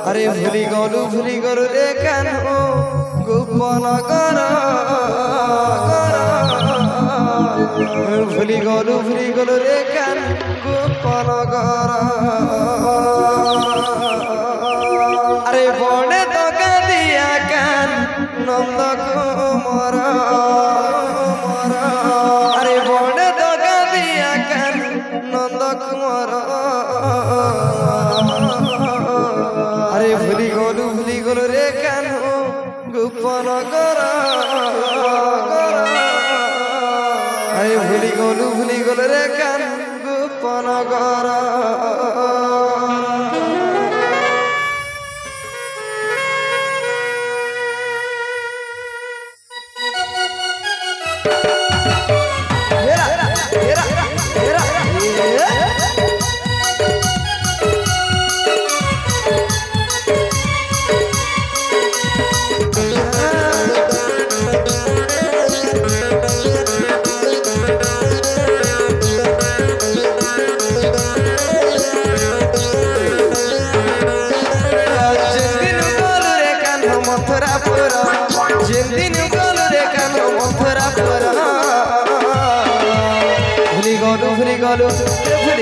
আরে ভুলি গলু রে কেন গোপন কর ভুলি গলু রে কেন গোপন কর আরে বনে তোকে দিয়া কেন নন্দ কুমার আরে বনে তোকে দিয়া কেন নন্দ কুমার আরে ভুলি গলু রে কেন গোপন কর আরে ভুলি গলু রে কেন গোপন কর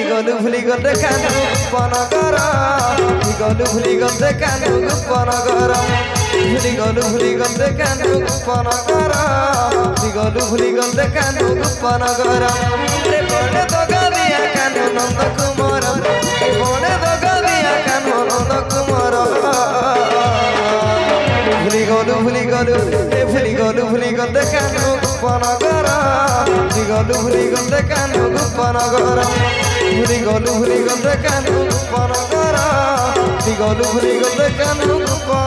ভুলি গলু কেন গোপন কর ভুলি গলু কেন গোপন কর ভুলি গলু কেন গোপন কর ভুলি গলু কেন গোপন কর রে বনে দগা দিয়া কেন নন্দ কুমার বনে দগা দিয়া কেন নন্দ কুমার ভুলি গলু কেন গোপন কর ভুলি গলু কেন গোপন কর ভুলি গলু কেন গোপন কর ভুলি গলু কেন গোপন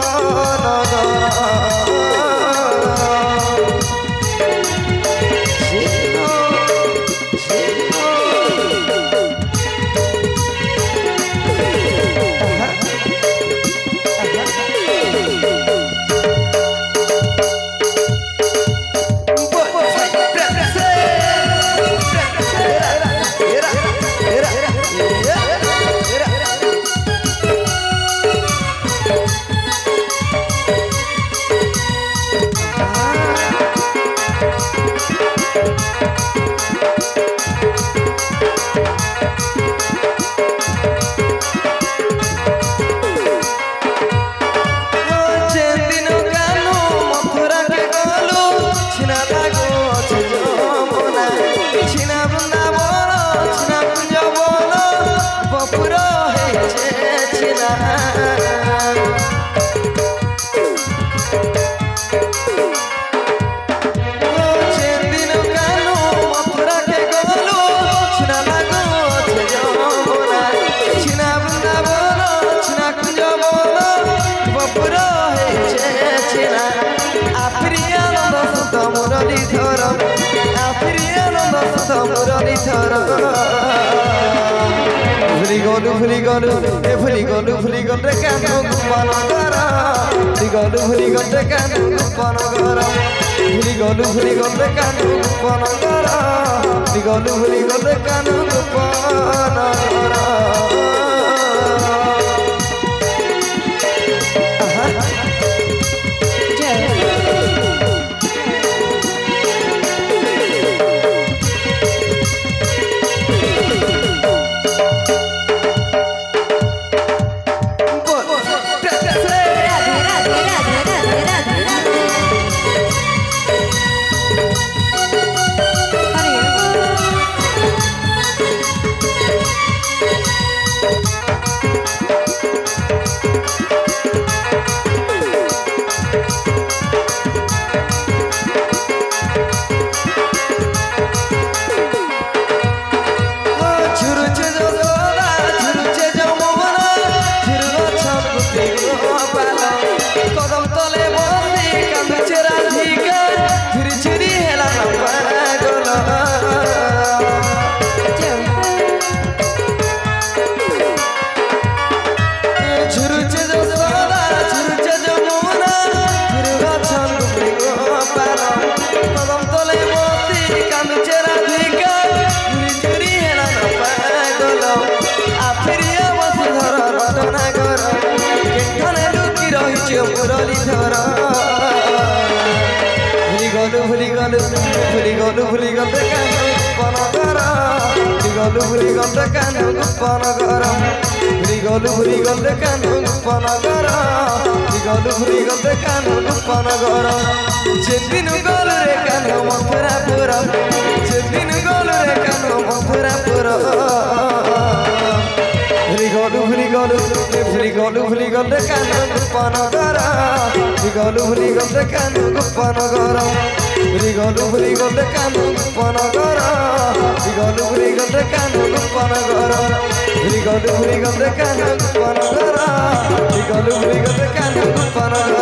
ভুলি গলু রে কেন গোপন কর ভুলি গলু কেন গোপন কর ভুলি গলু রে কেন গোপন কর ভুলি গলু কেন গোপন কর ধর ভুলি গল কেন গোপন কর ভুলি গল কেন গোপন কর ভুলি গল কেন গোপন কর ভুলি গল কেন গোপন কর যেদিন গল রে কেন মথুরাপুর যেদিন গল রে কেন মথুরাপুর ভুলি গল কেন গোপন কর ভুলি গল কেন গোপন কর ভুলি গল কেন গোপন কর ভুলি গল কেন গোপন কর ভুলি গল কেন গোপন কর ভুলি গল কেন গোপন কর